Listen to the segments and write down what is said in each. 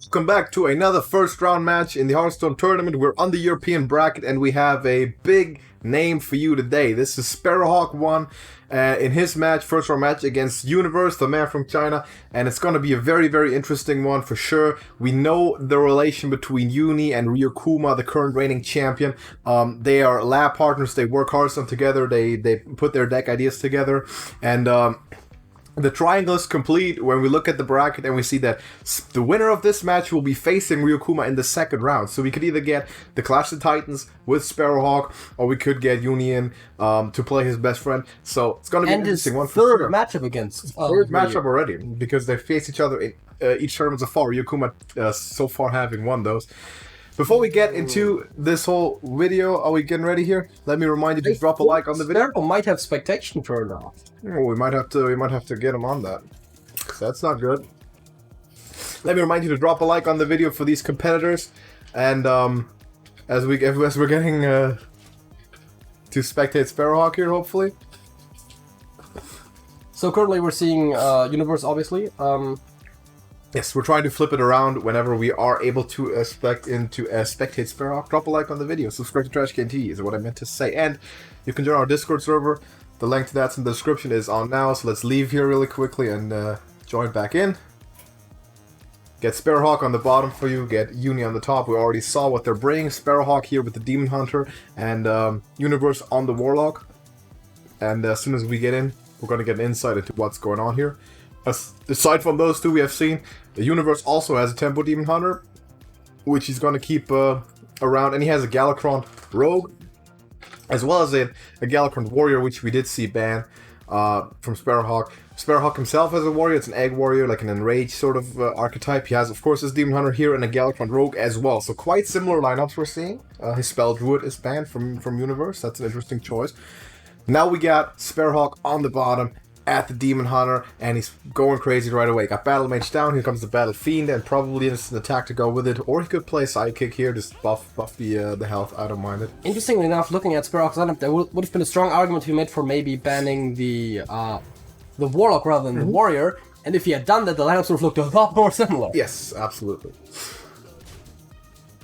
Welcome back to another first round match in the Hearthstone Tournament. We're on the European bracket and we have a big name for you today. This is sparrowhawk1 in his match, first round match against Universe, the man from China, and it's going to be a very, very interesting one for sure. We know the relation between Uni and Ryukuma, the current reigning champion. They are lab partners, they work Hearthstone together, they put their deck ideas together, and the triangle is complete when we look at the bracket and we see that the winner of this match will be facing Ryukuma in the second round. So we could either get the Clash of Titans with Sparrowhawk, or we could get Union to play his best friend. So it's going to be an interesting one for third sure. matchup against Third matchup already, because they face each other in each tournament so far. Ryukuma so far having won those. Before we get into this whole video, are we getting ready here? Let me remind you to drop a like on the video. Sparrow might have spectation turned off. Oh, we might have to get him on that. That's not good. Let me remind you to drop a like on the video for these competitors, and as we're getting to spectate Sparrowhawk here, hopefully. So currently we're seeing Universe, obviously. Yes, we're trying to flip it around whenever we are able to spectate Sparrowhawk. Drop a like on the video. Subscribe to TrashcanTV is what I meant to say. And you can join our Discord server. The link to that's in the description is on now. So let's leave here really quickly and join back in. Get Sparrowhawk on the bottom for you. Get Uni on the top. We already saw what they're bringing. Sparrowhawk here with the Demon Hunter. And Universe on the Warlock. And as soon as we get in, we're going to get an insight into what's going on here. Aside from those two we have seen, the Universe also has a Tempo Demon Hunter, which he's going to keep around, and he has a Galakron Rogue, as well as a Galakron Warrior, which we did see ban from Sparrowhawk. Sparrowhawk himself has a warrior, it's an Egg Warrior, like an Enraged sort of archetype. He has, of course, his Demon Hunter here and a Galakron Rogue as well, so quite similar lineups we're seeing. His Spell Druid is banned from Universe, that's an interesting choice. Now we got Sparrowhawk on the bottom, at the Demon Hunter, and he's going crazy right away. Got Battle Mage down, here comes the Battle Fiend, and probably an attack to go with it, or he could play Sidekick here, just buff the health, I don't mind it. Interestingly enough, looking at Sparrowhawk's lineup, there would have been a strong argument to be made for maybe banning the Warlock rather than the Warrior, and if he had done that, the lineups would have looked a lot more similar. Yes, absolutely.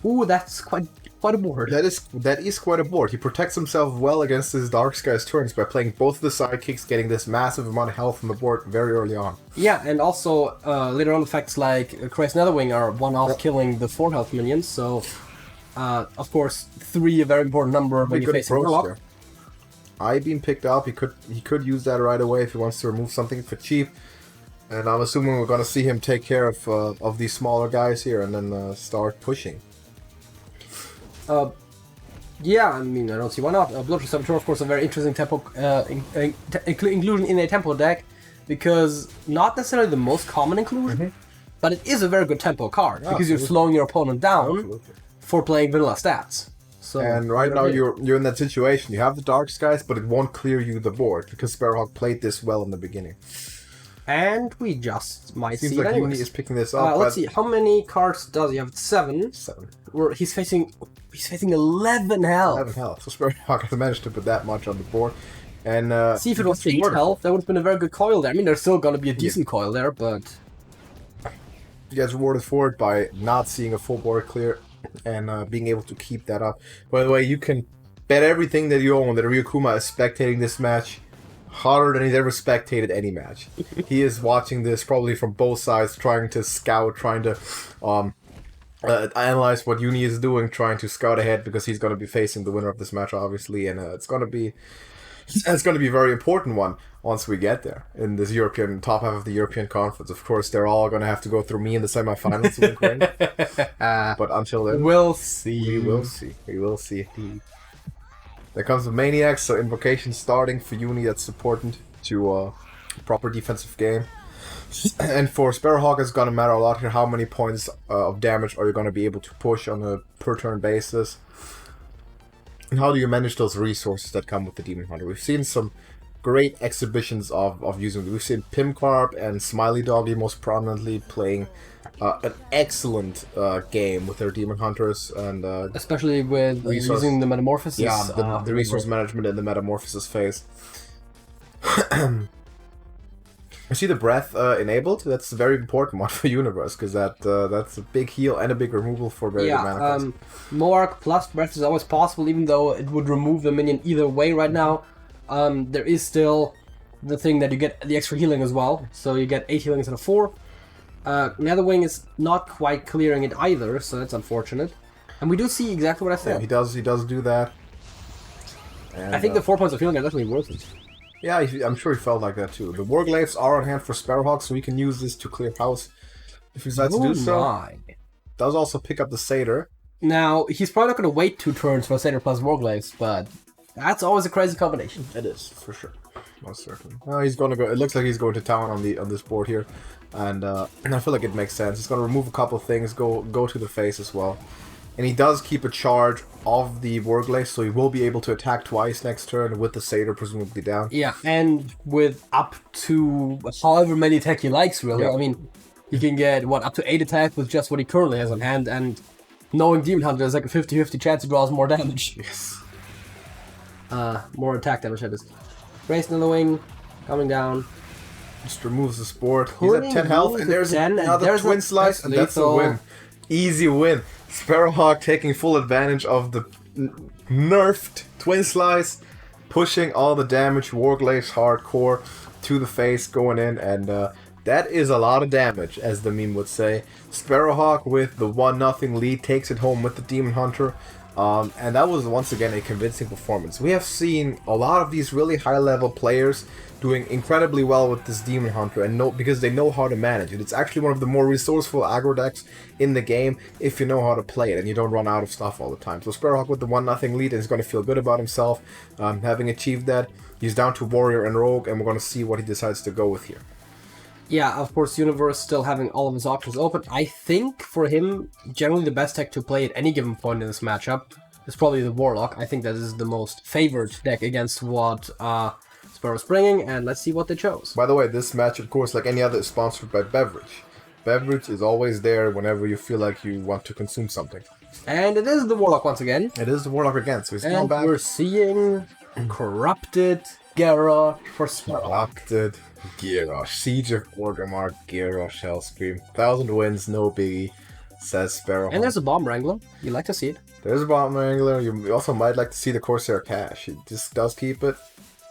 Ooh, that's quite a board. That is quite a board. He protects himself well against his Dark Skies turns by playing both of the sidekicks, getting this massive amount of health from the board very early on. Yeah, and also later on effects like Crazy Netherwing are one-off killing the 4 health minions, so of course 3 a very important number when you face a Warlock. Eye Beam picked up, he could use that right away if he wants to remove something for cheap. And I'm assuming we're gonna see him take care of these smaller guys here and then start pushing. Yeah, I mean, I don't see why not. Bloodthirst Saboteur, of course, a very interesting tempo inclusion in a tempo deck, because not necessarily the most common inclusion, but it is a very good tempo card, because you're slowing your opponent down for playing vanilla stats. So, and right now you're in that situation. You have the Dark Skies, but it won't clear you the board, because Sparrowhawk played this well in the beginning. And we just might see it like anyways. Uni is picking this up. Let's see, how many cards does he have? 7. 7. He's facing 11 health. 11 health. So Sparrowhawk has managed to put that much on the board. And see, if it was 8 health, that would have been a very good coil there. I mean, there's still going to be a decent coil there, but you guys rewarded for it by not seeing a full board clear and being able to keep that up. By the way, you can bet everything that you own that Ryukuma is spectating this match harder than he's ever spectated any match. He is watching this probably from both sides, trying to scout, trying to analyze what Uni is doing, trying to scout ahead, because he's going to be facing the winner of this match, obviously, and it's going to be a very important one once we get there in this top half of the European Conference. Of course, they're all going to have to go through me in the semifinals to win. But until then, we'll see. We will see. There comes the Maniacs, so Invocation starting for Uni. That's important to proper defensive game. And for Sparrowhawk, it's going to matter a lot here. How many points of damage are you going to be able to push on a per turn basis? And how do you manage those resources that come with the Demon Hunter? We've seen some great exhibitions of using it. We've seen Pimcarp and Smiley Doggy most prominently playing an excellent game with their Demon Hunters, and especially with using the Metamorphosis. Yeah, the resource management in the Metamorphosis phase. You see the breath enabled? That's a very important one for Universe, because that's a big heal and a big removal for very good mana cost. Mohawk plus breath is always possible, even though it would remove the minion either way right now. There is still the thing that you get the extra healing as well, so you get 8 healing instead of 4. Nether Wing is not quite clearing it either, so that's unfortunate. And we do see exactly what I said. Yeah, he does do that. And, I think the 4 points of healing are definitely worth it. Yeah, I'm sure he felt like that too. The Warglaives are on hand for Sparrowhawk, so we can use this to clear house if he decides to do so. Does also pick up the Satyr. Now, he's probably not going to wait 2 turns for Satyr plus Warglaives, but that's always a crazy combination. It is, for sure. Most certainly. He's going to go. It looks like he's going to town on this board here, and I feel like it makes sense. He's going to remove a couple of things, go to the face as well. And he does keep a charge of the Warglaive, so he will be able to attack twice next turn with the Satyr presumably down. Yeah, and with up to however many attack he likes, really. Yeah. I mean, he can get, up to 8 attack with just what he currently has on hand, and knowing Demon Hunter, there's like a 50-50 chance he draws more damage. Yes. More attack damage, that is. Race Nether Wing, coming down. Just removes the sport. He's at 10 health, and there's another Twin Slice, and that's a win. Easy win. Sparrowhawk taking full advantage of the nerfed Twin Slice, pushing all the damage, Warglaives hardcore to the face, going in, and that is a lot of damage, as the meme would say. Sparrowhawk with the 1-0 lead takes it home with the Demon Hunter, and that was once again a convincing performance. We have seen a lot of these really high-level players doing incredibly well with this Demon Hunter, and because they know how to manage it. It's actually one of the more resourceful aggro decks in the game if you know how to play it and you don't run out of stuff all the time. So Sparrowhawk with the 1-0 lead is going to feel good about himself, having achieved that. He's down to Warrior and Rogue, and we're going to see what he decides to go with here. Yeah, of course, Universe still having all of his options open. I think for him, generally the best deck to play at any given point in this matchup is probably the Warlock. I think that is the most favored deck against what Sparrow's bringing, and let's see what they chose. By the way, this match, of course, like any other, is sponsored by Beverage. Beverage is always there whenever you feel like you want to consume something. And it is the Warlock once again. It is the Warlock again, so he's going back. We're seeing Corrupted Garrosh for Sparrow. Corrupted Garrosh. Siege of Orgrimmar, Garrosh, Hellscream. 1,000 wins, no biggie, says Sparrow. And there's a Bomb Wrangler. You like to see it. There's a Bomb Wrangler. You also might like to see the Corsair Cash. He just does keep it.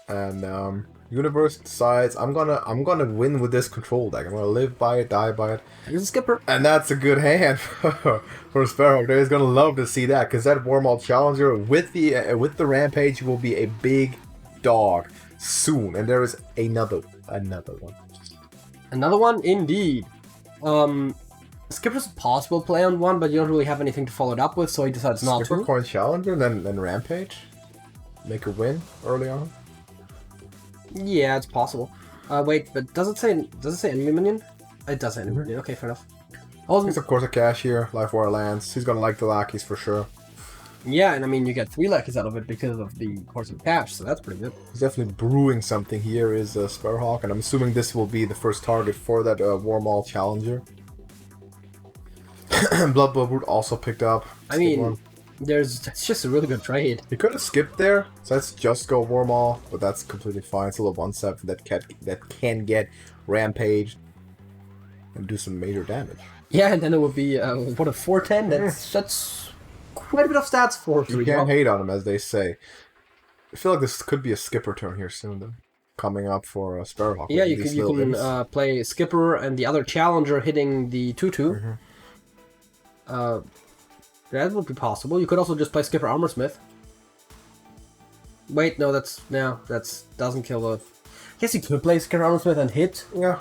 And Universe decides I'm gonna win with this control deck. I'm gonna live by it, die by it. He's a skipper. And that's a good hand for Sparrow. They're gonna love to see that, because that Wormald Challenger with the Rampage will be a big dog soon. And there is another one. Another one, indeed. Skipper's a possible play on one, but you don't really have anything to follow it up with, so he decides not to. Skipper Coin Challenger, then Rampage, make a win early on. Yeah, it's possible. Wait, but does it say enemy minion? It does say enemy minion. Okay, fair enough. He's of course a cashier, Life War Lands. He's gonna like the lackeys for sure. Yeah, and I mean you get 3 lackeys out of it because of the course of cash, so that's pretty good. He's definitely brewing something here. Is Sparrowhawk, and I'm assuming this will be the first target for that Wormald Challenger. Blood Bowl Brute also picked up. I mean, it's just a really good trade. He could have skipped there, so let's just go Wormald, but that's completely fine. It's a little 1/7 that can get rampaged and do some major damage. Yeah, and then it would be what, a 4/10. That's quite a bit of stats for. You can't hate on him, as they say. I feel like this could be a skipper turn here soon, though. Coming up for Sparrowhawk. Yeah, you can play skipper and the other challenger hitting the 2/2. That would be possible. You could also just play Skipper Armorsmith. Wait, no, that doesn't kill the. I guess you could play Skipper Armorsmith and hit. Yeah.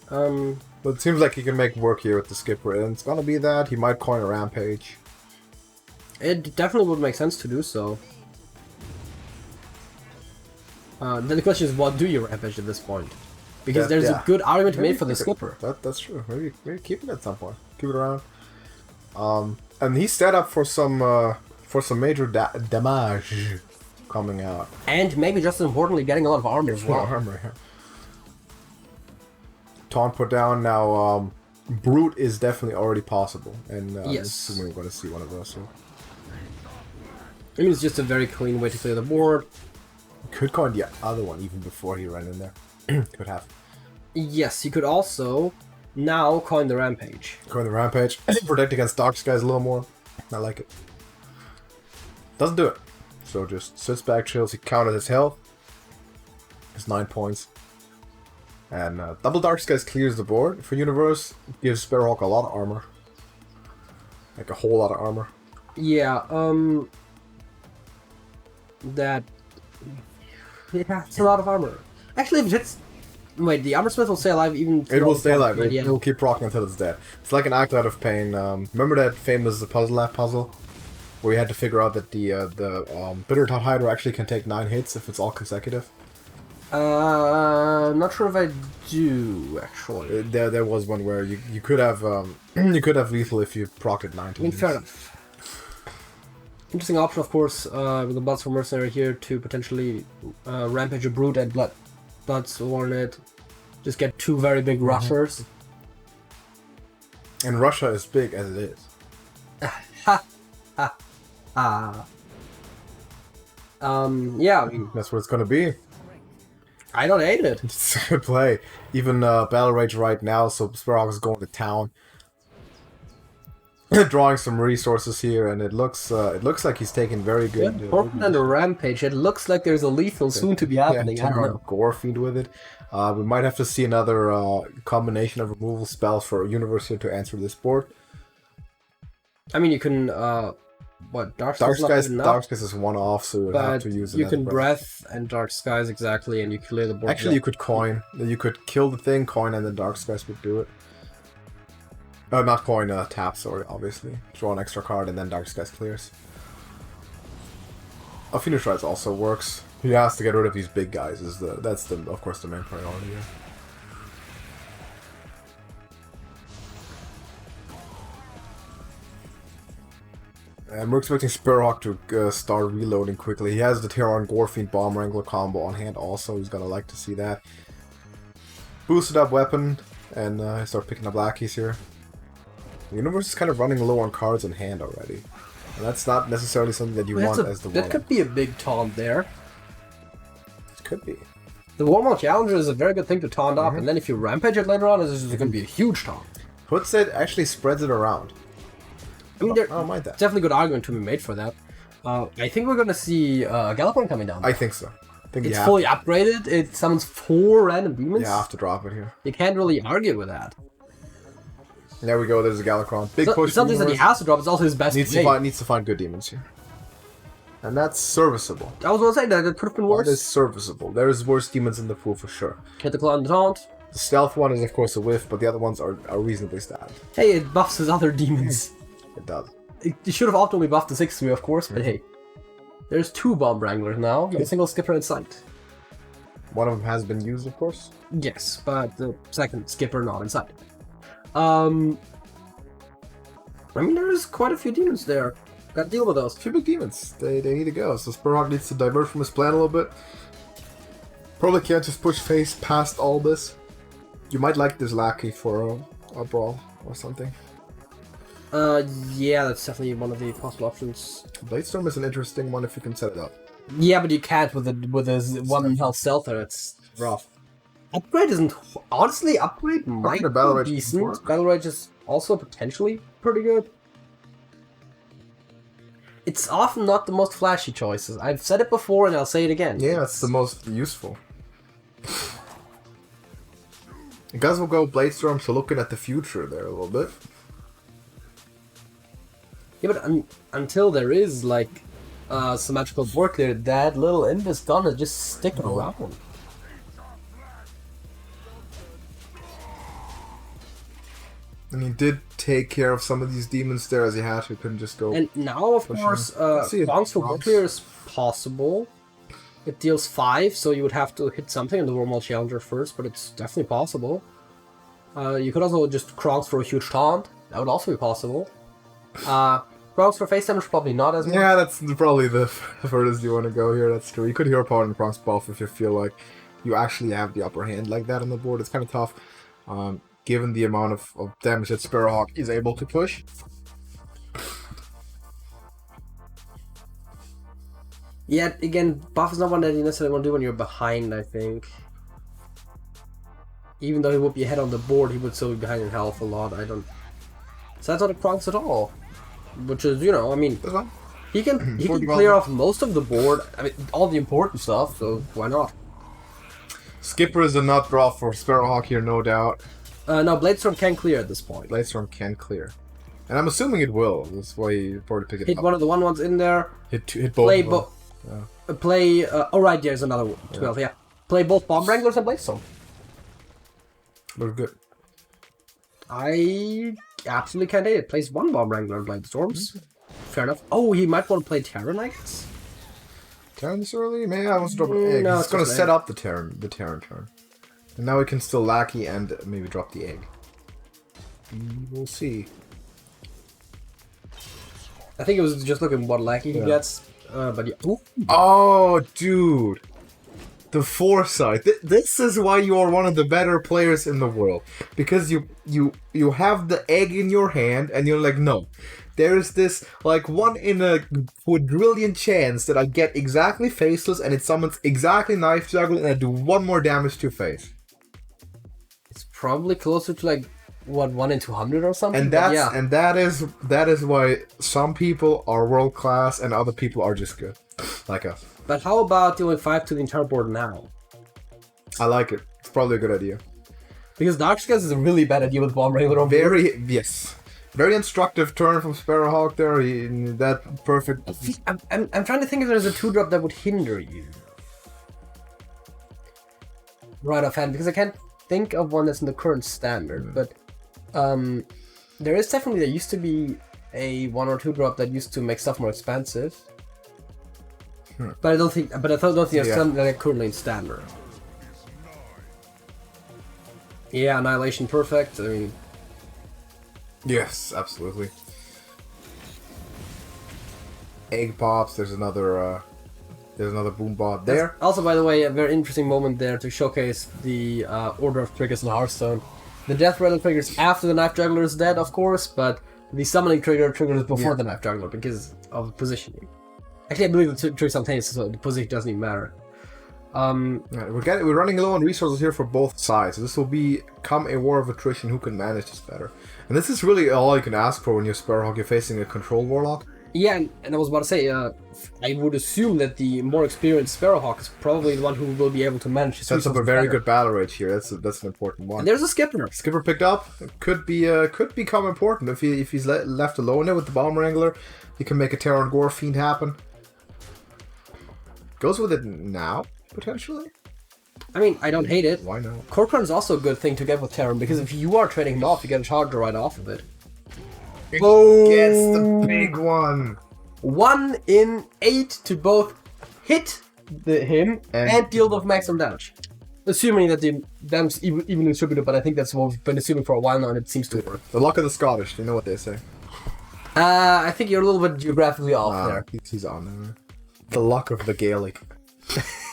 But it seems like he can make work here with the Skipper, and it's gonna be that. He might coin a Rampage. It definitely would make sense to do so. Then the question is, what do you Rampage at this point? Because there's a good argument made for the Skipper. That's true. Maybe keep it at some point. Keep it around. And he's set up for some major damage coming out. And maybe just as importantly, getting a lot of armor as well. Armor, yeah. Taunt put down now. Brute is definitely already possible, and yes, we're going to see one of those. So. I mean, it's just a very clean way to clear the board. Could coin the other one even before he ran in there. Could have. Yes, you could also now coin the Rampage. Coin the Rampage. Protect against Dark Skies a little more. I like it. Doesn't do it. So just sits back, chills. He counted his health. It's 9 points. And double Dark Skies clears the board for Universe. Gives Sparrowhawk a lot of armor. Like a whole lot of armor. Yeah, that... Yeah, it's a lot of armor. Actually, if it hits... Wait, the Armor Smith will stay alive even... It will stay alive. It will keep proccing until it's dead. It's like an Act Out of Pain. Remember that famous puzzle lab puzzle? Where you had to figure out that the Bitter Top Hydra actually can take 9 hits if it's all consecutive? Not sure if I do, actually. There was one where you could have you could have lethal if you procced it 19 hits. Fair enough. Interesting option, of course, with the Bloods for Mercenary here to potentially Rampage a Brute and Bloods warn it. Just get 2 very big rushers. And Russia is big as it is. Yeah, I mean, That's what it's gonna be. I don't hate it. It's a good play. Even Battle Rage right now, so Sparrowhawk is going to town. Drawing some resources here, and it looks like he's taking very good... Portland and a Rampage. It looks like there's a lethal soon to be happening. I don't know. Gore Fiend with it. We might have to see another combination of removal spells for Universe here to answer this board. I mean, you can... what, Dark Skies is one off, so you would have to use you can Breath and Dark Skies, exactly, and you clear the board. Actually, you could coin. You could kill the thing, coin, and then Dark Skies would do it. Not coin, tap, sorry, obviously. Draw an extra card, and then Dark Skies clears. Phoenix Rise also works. He has to get rid of these big guys. That's of course the main priority here. And we're expecting Sparrowhawk to start reloading quickly. He has the Terran Gorefiend Bomb Wrangler combo on hand also. He's gonna like to see that. Boosted up weapon, and start picking up lackeys here. The Universe is kind of running low on cards in hand already. And that's not necessarily something that you want as the That could be a big taunt there. It could be. The Warmal Challenger is a very good thing to taunt up, and then if you Rampage it later on, it's going to be a huge taunt. Puts it, actually spreads it around. I mean, I don't mind that. Definitely good argument to be made for that. I think we're going to see Gallopon coming down. I think so. I think it's fully upgraded. It summons 4 random demons. Yeah, I have to drop it here. You can't really argue with that. There we go. There's a Galakrond. Big push. It's something that he has to drop. It's also his best. Needs to find good demons here, and that's serviceable. I was going to say that it could have been worse. That is serviceable. There's worse demons in the pool for sure. Hit the claw and the taunt. The stealth one is of course a whiff, but the other ones are reasonably stabbed. Hey, it buffs his other demons. It does. It should have optimally buffed the 6-3, of course, but hey. There's 2 Bomb Wranglers now, and a single Skipper in sight. One of them has been used, of course. Yes, but the second Skipper not in sight. I mean, there's quite a few demons there. Gotta deal with those. A few big demons. They need to go. So Sparrowhawk needs to divert from his plan a little bit. Probably can't just push face past all this. You might like this lackey for a brawl or something. Yeah, that's definitely one of the possible options. Bladestorm is an interesting one if you can set it up. Yeah, but you can't with a 1 health stealther. It's rough. Upgrade isn't... Honestly, Upgrade might be decent. Battle Rage is also potentially pretty good. It's often not the most flashy choices. I've said it before and I'll say it again. Yeah, it's the most useful. You guys will go Bladestorm, so looking at the future there a little bit. Yeah, but until there is, like, symmetrical board clear, that little Invis gun is just sticking around. And he did take care of some of these demons there as he had to. Couldn't just go. And now, of course, Bongs for board clear is possible. It deals 5, so you would have to hit something in the Wormhole Challenger first, but it's definitely possible. You could also just Krongs for a huge taunt. That would also be possible. Krongs for face damage, probably not as much. Yeah, that's probably the furthest you want to go here. That's true. You could hero power and Krongs buff if you feel like you actually have the upper hand like that on the board. It's kind of tough, given the amount of damage that Sparrowhawk is able to push. Yeah, again, buff is not one that you necessarily want to do when you're behind, I think. Even though he would be ahead on the board, he would still be behind in health a lot. I don't. So that's not a Kronks at all. Which is, you know, I mean, That's fine. he can clear off most of the board. I mean, all the important stuff. So why not? Skipper is a nut draw for Sparrowhawk here, no doubt. No, Bladestorm can clear at this point. Bladestorm can clear. And I'm assuming it will. That's why you probably pick it Hit up. one of the 1/1s in there. Hit both. Play of them. both. Play. Oh right, there's another 12. Yeah. Play both Bomb Wranglers and Bladestorm. Look good. I absolutely can't hate it. Plays one Bomb Wrangler and Bladestorms. Fair enough. Oh, he might want to play Terran, I guess. Terran this early? Maybe I was dropping an egg. No, He's it's gonna just set egg. up the Terran turn. And now we can still lackey and maybe drop the egg. We'll see. I think it was just looking what lackey he gets. But yeah. Ooh. Oh, dude. The foresight. This is why you are one of the better players in the world. Because you have the egg in your hand and you're like, no. There's this, like, 1 in a quadrillion chance that I get exactly faceless and it summons exactly knife juggle and I do 1 more damage to face. It's probably closer to like what 1 in 200 or something. And but that's that is why some people are world class and other people are just good, like us. But how about dealing 5 to the entire board now? I like it. It's probably a good idea. Because Darkskies is a really bad idea with Bomb Wrangler on board. Very instructive turn from Sparrowhawk there. That perfect. I'm trying to think if there's a 2-drop that would hinder you. Right offhand, because I can't think of one that's in the current standard. But there used to be a 1 or 2-drop that used to make stuff more expensive. But I don't think there's something like currently in standard. Yeah, Annihilation perfect. I mean, Yes, absolutely. Egg pops. There's another boom bot there. also, by the way, a very interesting moment there to showcase the order of triggers in Hearthstone. The Death Rattle triggers after the Knife Juggler is dead, of course, but the Summoning trigger triggers before the Knife Juggler because of positioning. Actually, I believe the trigger simultaneous, so the position doesn't even matter. We're running low on resources here for both sides. This will become a war of attrition. Who can manage this better? And this is really all you can ask for when you're Sparrowhawk. You're facing a control warlock. Yeah, and I was about to say, I would assume that the more experienced Sparrowhawk is probably the one who will be able to manage his Sets up a resources very better. good battle rage here. That's an important one. And there's a Skipper. Skipper picked up. It could become important if he's left alone there with the Bomb Wrangler. He can make a Terran Gore Fiend happen. Goes with it now, potentially. I mean, I don't hate it. Why not? Corcoran is also a good thing to get with Terran, because if you are trading him off, you get a charger right off of it. Oh, gets the big one. 1 in 8 to both hit him and deal the maximum damage. Assuming that the damage is even distributed, but I think that's what we've been assuming for a while now, and it seems to work. The luck of the Scottish, you know what they say. I think you're a little bit geographically off there. He's on there. The luck of the Gaelic.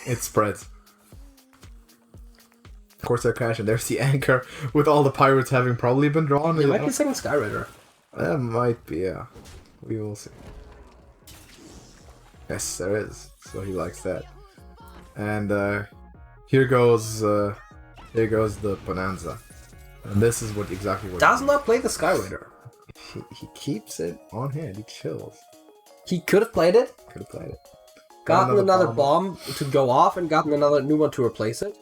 It spreads. Of course they're crashing. There's the anchor with all the pirates having probably been drawn. It might be a second Skyrider. That might be, yeah. We will see. Yes, there is. So he likes that. And here goes the Bonanza. And this is what exactly what Does not play the Skyrider. he keeps it on hand. He chills. He could have played it, Could have played it. gotten another bomb to go off, and gotten another new one to replace it.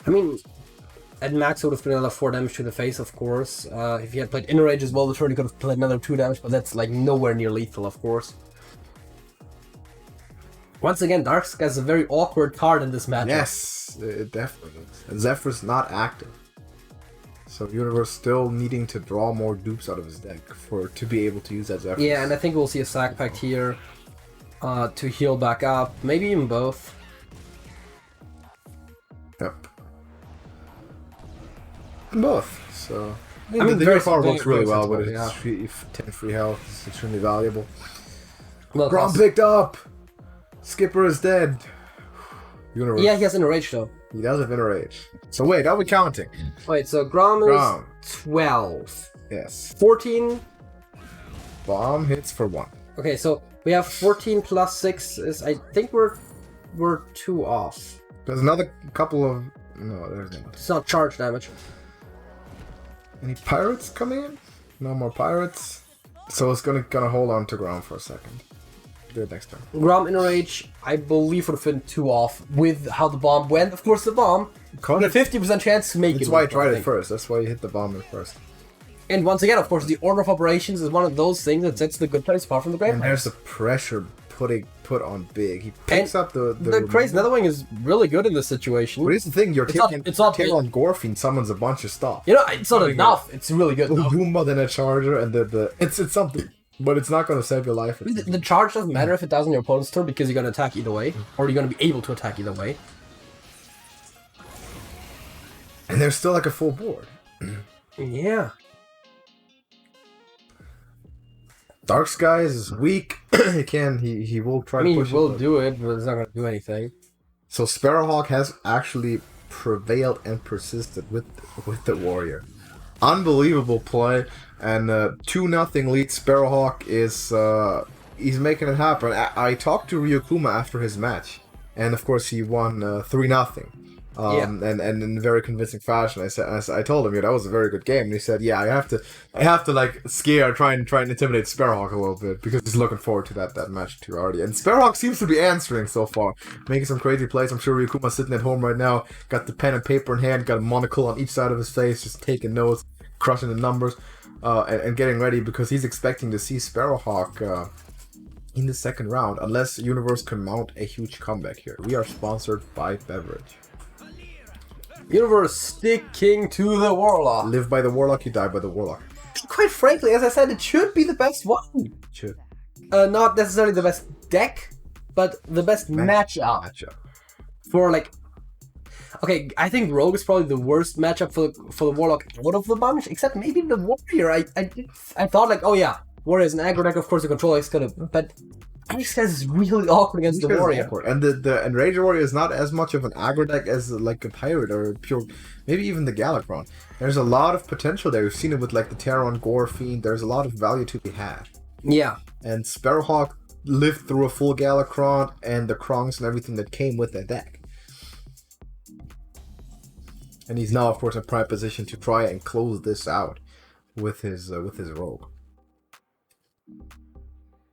I mean, at max it would have been another 4 damage to the face, of course. If he had played Inner Rage as well, the turn he could have played another 2 damage, but that's like nowhere near lethal, of course. Once again, Darkskies is a very awkward card in this matchup. Yes, it definitely is. And Zephyr's not active. So Universe still needing to draw more dupes out of his deck to be able to use that Zephyr. Yeah, and I think we'll see a Sack Pact here to heal back up. Maybe even both. Yep. Both. So I mean, the very- Power very- works really very well with sensible, it. 10 free health is extremely valuable. Well, Grom picked up! Skipper is dead. Universe. yeah, he has Inner Rage though. He does have Inner Rage. So wait, are we counting? Wait, so Grom Grom. is 12. Yes. 14. Bomb hits for 1. Okay, so we have 14 plus 6 is, I think we're we're 2 off. There's another couple of... No, there's not. It's not charge damage. Any pirates coming in? No more pirates. So it's gonna hold on to ground for a second. Do it next turn. Grom in a rage, I believe would have been 2 off with how the bomb went. Of course, the bomb had a 50% chance to make it. That's why I tried it first. That's why you hit the bomb in first. And once again, of course, the order of operations is one of those things that sets the good place apart from the great And place. there's the pressure put on big. He picks up the crazy Netherwing is really good in this situation. But here's the thing, it's not on Gorfine summons a bunch of stuff. You know, it's not enough. It's really good. Goomba, then a charger, and it's something. But it's not going to save your life. The charge doesn't matter if it does on your opponent's turn because you're going to attack either way. Or you're going to be able to attack either way. And there's still like a full board. Yeah. Dark Skies is weak. He will try to push he will do it, but it's not going to do anything. So Sparrowhawk has actually prevailed and persisted with the warrior. Unbelievable play. And 2-0 lead. Sparrowhawk is he's making it happen. I talked to Ryukuma after his match, and of course he won 3-0. And in very convincing fashion. I told him, that was a very good game, and he said, I have to like try and intimidate Sparrowhawk a little bit because he's looking forward to that match too already. And Sparrowhawk seems to be answering so far, making some crazy plays. I'm sure Ryukuma's sitting at home right now, got the pen and paper in hand, got a monocle on each side of his face, just taking notes, crushing the numbers, and getting ready because he's expecting to see Sparrowhawk in the second round, unless Universe can mount a huge comeback here. We are sponsored by Beverage. Universe sticking to the Warlock. Live by the Warlock, you die by the Warlock. Quite frankly, as I said, it should be the best one. It should. Not necessarily the best deck, but the best matchup. For like... Okay, I think Rogue is probably the worst matchup for the Warlock out of the bunch, except maybe the Warrior. I thought like, oh yeah, Warrior is an aggro deck, of course the controller is gonna... But Dark Skies is really awkward against the Warrior. And the Enrage Warrior is not as much of an aggro deck as like a Pirate or a pure... Maybe even the Galakron. There's a lot of potential there. We've seen it with like the Terran Gore Fiend. There's a lot of value to be had. Yeah. And Sparrowhawk lived through a full Galakron and the Krongs and everything that came with that deck. And he's now, of course, in prime position to try and close this out with his Rogue.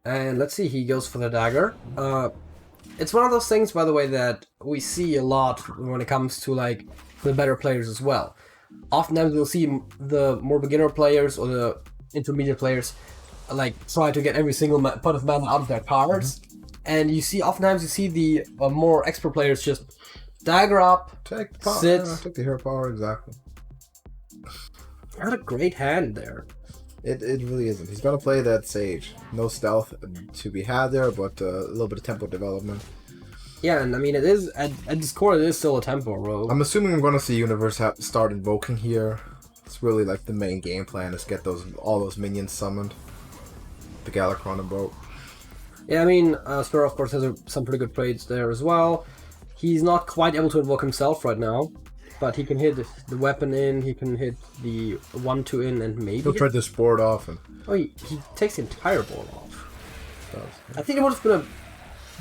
And let's see, he goes for the dagger. It's one of those things, by the way, that we see a lot when it comes to like the better players as well. Oftentimes we'll see the more beginner players or the intermediate players like try to get every single pot of mana out of their cards, and oftentimes you see the more expert players just dagger up, take the power, sit. Take the hero power, exactly. Not a great hand there. It really isn't. He's gonna play that Sage. No stealth to be had there, but a little bit of tempo development. Yeah, and I mean, it is at its core, it is still a tempo rogue. I'm assuming I'm gonna see Universe start invoking here. It's really like the main game plan is get all those minions summoned. The Galakron invoke. Yeah, I mean, Sparrow of course has some pretty good trades there as well. He's not quite able to invoke himself right now, but he can hit the weapon in, he can hit the 1-2 in, and maybe... He'll try this board off. And... Oh, he takes the entire board off. I think it would have been a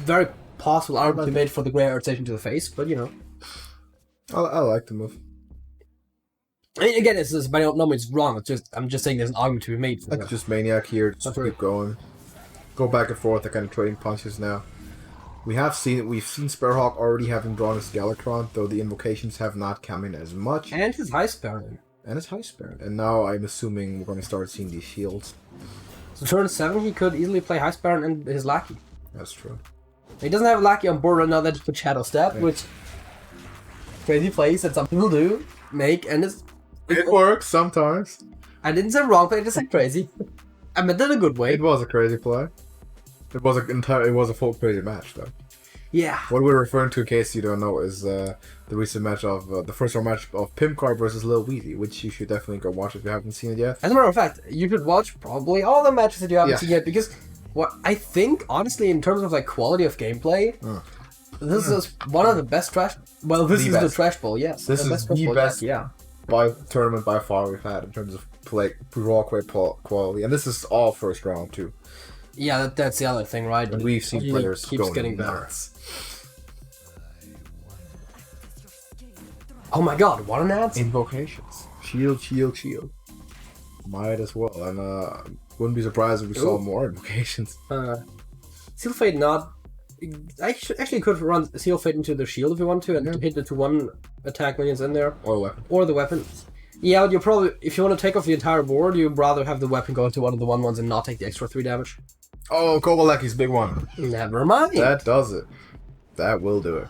very possible argument to be made for the Grey Earth Station to the face, but you know. I like the move. I mean, again, it's by no means wrong. I'm just saying there's an argument to be made for that. Just Maniac here, just keep going. Go back and forth, they're kind of trading punches now. We've seen Sparrowhawk already having drawn his Galakron, though the invocations have not come in as much. And his High Sparrow. And now I'm assuming we're going to start seeing these shields. So turn 7, he could easily play High Sparrow and his Lackey. That's true. He doesn't have a Lackey on board right now, that just put Shadow Step, which... Crazy plays that some people do, make, and it works sometimes. I didn't say wrong play, I just said crazy. I meant that in a good way. It was a crazy play. It was a full crazy match, though. Yeah. What we're referring to, in case you don't know, is the recent match of the first round match of Pimcar versus Lil Weezy, which you should definitely go watch if you haven't seen it yet. As a matter of fact, you should watch probably all the matches that you haven't seen yet, because what I think, honestly, in terms of like quality of gameplay, this is one of the best Trash. Well, this is the Trash Bowl, yes. This is the best tournament by far we've had in terms of raw quality, and this is all first round too. Yeah, that's the other thing, right? And we've seen players keeps going getting nuts. Oh my god, what an answer! Invocations. Shield, shield, shield. Might as well. And wouldn't be surprised if we saw more invocations. Seal Fate not... I actually could run Seal Fate into the shield if you want to, and hit the 2/1 attack minions in there. Or weapon. Or the weapon. Yeah, but you probably... If you want to take off the entire board, you'd rather have the weapon go into one of the 1/1s and not take the extra 3 damage. Oh, Kobalaki's big one. Never mind. That does it. That will do it.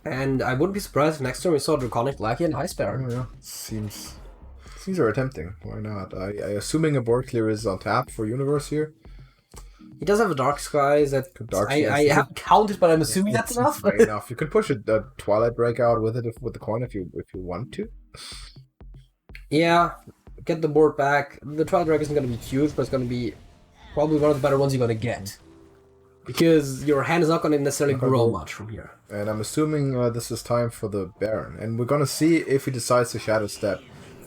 And I wouldn't be surprised if next turn we saw Draconic Lackey and High Sparrow. Oh, yeah. Seems very tempting. Why not? I assuming a board clear is on tap for Universe here. He does have a Dark Skies that I haven't counted, but I'm assuming that's enough. Right enough. You can push a Twilight Breakout with it with the coin if you want to. Yeah, get the board back. The Twilight Break isn't going to be huge, but it's going to be probably one of the better ones you're going to get. Because your hand is not going to necessarily grow much from here. And I'm assuming this is time for the Baron. And we're going to see if he decides to Shadow Step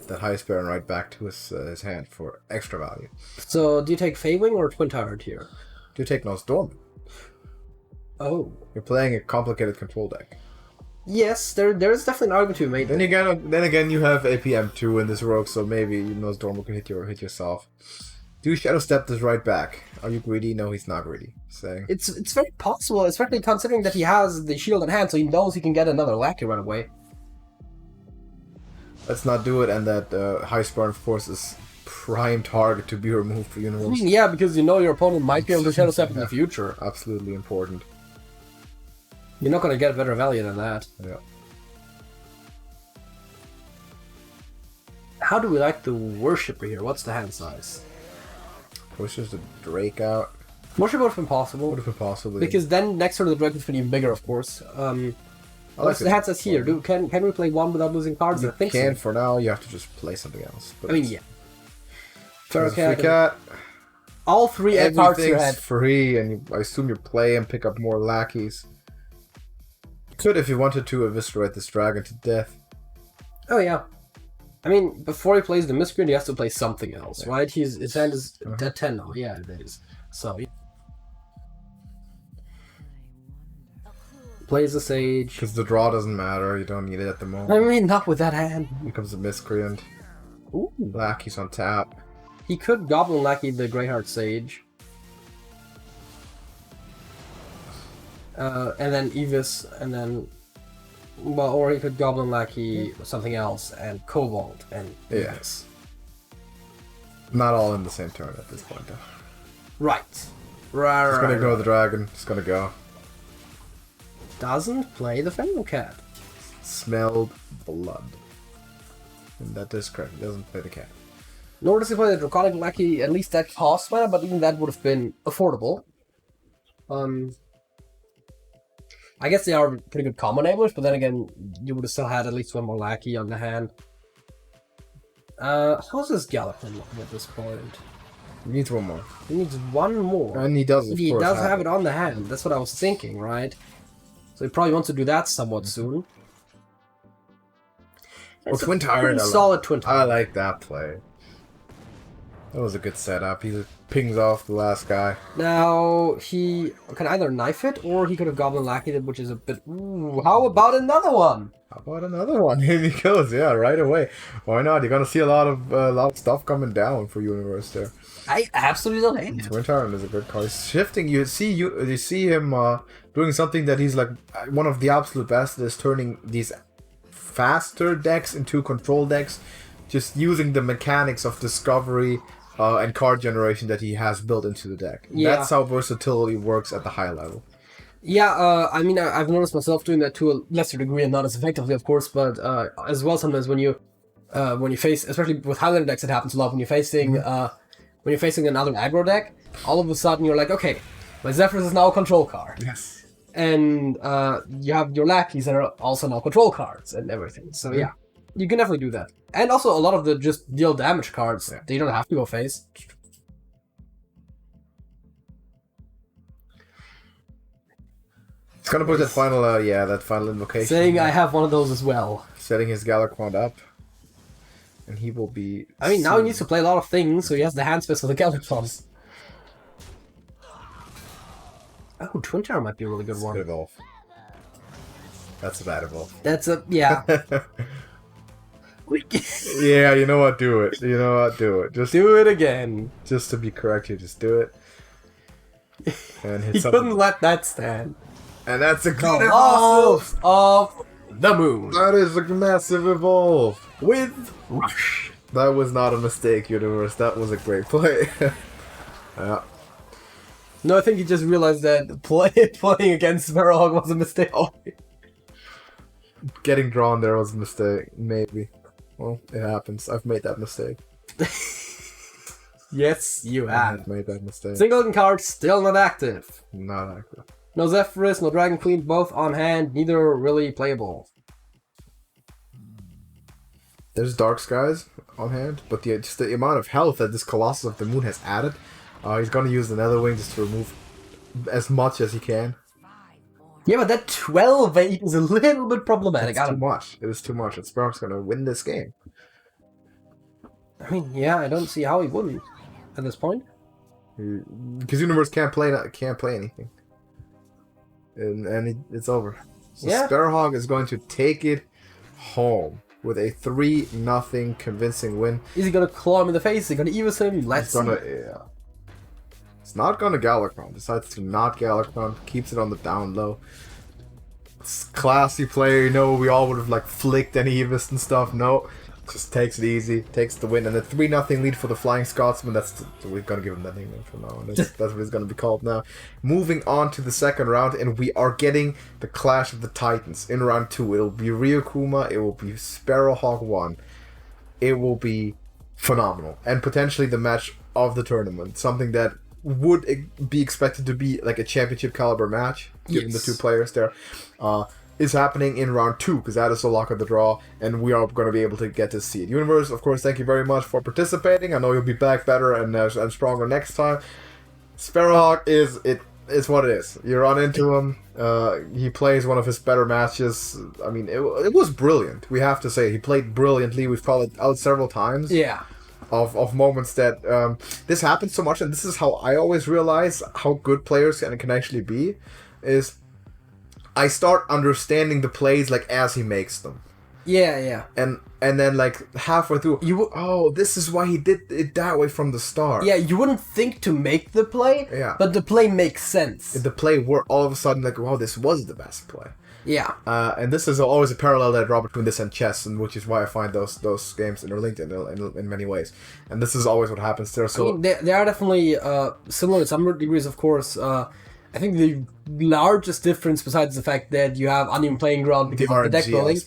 that highest Baron right back to his hand for extra value. So, do you take Fey-Wing or Twin Tyrant here? Do you take no Storm? Oh. You're playing a complicated control deck. Yes, there's definitely an argument to be made. Then again, you have APM2 in this rogue, so maybe no Storm can hit yourself. Do you Shadow Step this right back? Are you greedy? No, he's not greedy. Saying it's very possible, especially considering that he has the shield in hand, so he knows he can get another Lackey right away. Let's not do it, and that High Sparrow, of course, is prime target to be removed for Universe. I mean, yeah, because you know your opponent might be able to Shadow Step in the future. Absolutely important. You're not going to get better value than that. Yeah. How do we like the Worshipper here? What's the hand size? Pushes the Drake out. Worship would have been possible. Would have been possible. Because then next turn the Drake would be even bigger, of course. What's the hand size here? Can we play one without losing cards? You I think can so. for now. You have to just play something else. But I mean, yeah. Free cat. All 3 cards you had. Everything's free, and I assume you play and pick up more lackeys. You could, if you wanted to, eviscerate this dragon to death. Oh yeah. I mean, before he plays the Miscreant, he has to play something else, right? His hand is at 10 now. Yeah, it is. So plays the Sage. Because the draw doesn't matter. You don't need it at the moment. I mean, not with that hand. Becomes a Miscreant. Ooh. Lackey's on tap. He could Goblin Lackey the Greyheart Sage. And then Evis, and then... Well, or he could Goblin Lackey something else, and Cobalt, and Evis. Not all in the same turn at this point, though. Right. It's gonna go the dragon. It's gonna go. Doesn't play the Feral Cat. Smelled blood. And that is correct. He doesn't play the cat. Nor does he play the Draconic Lackey, at least that cost mana, but even that would have been affordable. I guess they are pretty good combo enablers, but then again, you would have still had at least one more Lackey on the hand. How's this Gallopin looking at this point? He needs one more. He needs one more. And he does, He does have it on the hand. That's what I was thinking, right? So he probably wants to do that somewhat soon. Well, Twin Tyrant. Solid Twin Tyrant. I like that play. That was a good setup. He pings off the last guy. Now, he can either knife it, or he could have Goblin Lackeyed it, which is a bit... Ooh, how about another one? How about another one? Here he goes, yeah, right away. Why not? You're gonna see a lot of stuff coming down for Universe there. I absolutely don't hate it. Twin Tyrant is a good card. He's shifting. You see him doing something that he's like one of the absolute best is turning these faster decks into control decks, just using the mechanics of discovery and card generation that he has built into the deck. Yeah. That's how versatility works at the high level. Yeah, I mean, I've noticed myself doing that to a lesser degree and not as effectively, of course, but as well sometimes when you face, especially with Highlander decks, it happens a lot when you're facing another aggro deck. All of a sudden you're like, okay, my Zephyrs is now a control card. Yes. And you have your lackeys that are also now control cards and everything. So yeah, you can definitely do that. And also a lot of the just deal damage cards, they don't have to go face. It's gonna put that final, that final invocation. Saying I have one of those as well. Setting his Galakrond up. And he will be... I mean, now he needs to play a lot of things, so he has the hand space for the Galakrond. Oh, Twin Tower might be a really good one. Good evolve. That's a bad evolve. That's a yeah. Yeah, you know what? Do it. You know what? Do it. Just do it again. Just to be correct here, just do it. And hit he something. couldn't let that stand. And that's a good evolve of the moon. That is a massive evolve with rush. That was not a mistake, universe. That was a great play. Yeah. No, I think he just realized that playing against Sparrowhawk was a mistake. Getting drawn there was a mistake, maybe. Well, it happens. I've made that mistake. Yes, you have. I've made that mistake. Singleton card still not active. Not active. No Zephyrus, no Dragon Queen, both on hand, neither really playable. There's Dark Skies on hand, but just the amount of health that this Colossus of the Moon has added, he's going to use the Netherwing just to remove as much as he can. Yeah, but that 12-8 is a little bit problematic. It's too much. It is too much. And Sparrow's going to win this game. I mean, yeah, I don't see how he wouldn't at this point. Because Universe can't play anything. And it's over. So yeah. Sparrowhawk is going to take it home with a 3-0 convincing win. Is he going to claw him in the face? Is he going to Evis him? Let's see. Yeah. It's not going to Galakrond. Decides to not Galakrond. Keeps it on the down low. It's classy player. You know, we all would have like flicked any Evis and stuff. No. Just takes it easy. Takes the win. And the 3-0 lead for the Flying Scotsman. We're going to give him that nickname from now on. That's what it's going to be called now. Moving on to the second round. And we are getting the Clash of the Titans in round 2. It'll be Ryokuma. It will be sparrowhawk1. It will be phenomenal. And potentially the match of the tournament. Something that would be expected to be like a championship caliber match, given the two players there, is happening in round 2, because that is the lock of the draw, and we are going to be able to get to see it. Universe, of course, thank you very much for participating. I know you'll be back better and stronger next time. Sparrowhawk is what it is. You run into him, he plays one of his better matches. I mean, it was brilliant. We have to say, he played brilliantly. We've called it out several times. Yeah. Of moments that this happens so much, and this is how I always realize how good players can actually be, is I start understanding the plays like as he makes them. Yeah, yeah. And then like halfway through, this is why he did it that way from the start. Yeah, you wouldn't think to make the play, but the play makes sense. The play were all of a sudden like, wow, this was the best play. Yeah. And this is always a parallel that I draw between this and chess, and which is why I find those games interlinked in many ways. And this is always what happens there. So I mean, they are definitely similar in some degrees, of course. I think the largest difference, besides the fact that you have uneven playing ground because of the deck building,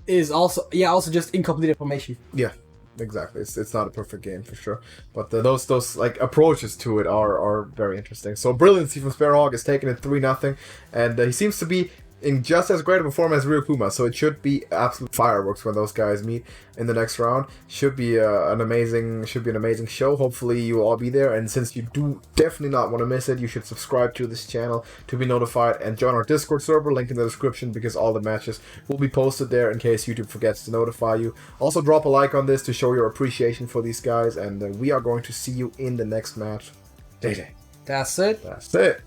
is also just incomplete information. Yeah. Exactly, it's not a perfect game for sure, but those like approaches to it are very interesting. So brilliancy from Sparrowhawk is taking it 3-0, and he seems to be in just as great of a form as Ryokuma, so it should be absolute fireworks when those guys meet in the next round. Should be an amazing show. Hopefully you will all be there, and since you do definitely not want to miss it, you should subscribe to this channel to be notified and join our Discord server, link in the description, because all the matches will be posted there in case YouTube forgets to notify you. Also drop a like on this to show your appreciation for these guys, and we are going to see you in the next match. Day. That's it. That's it.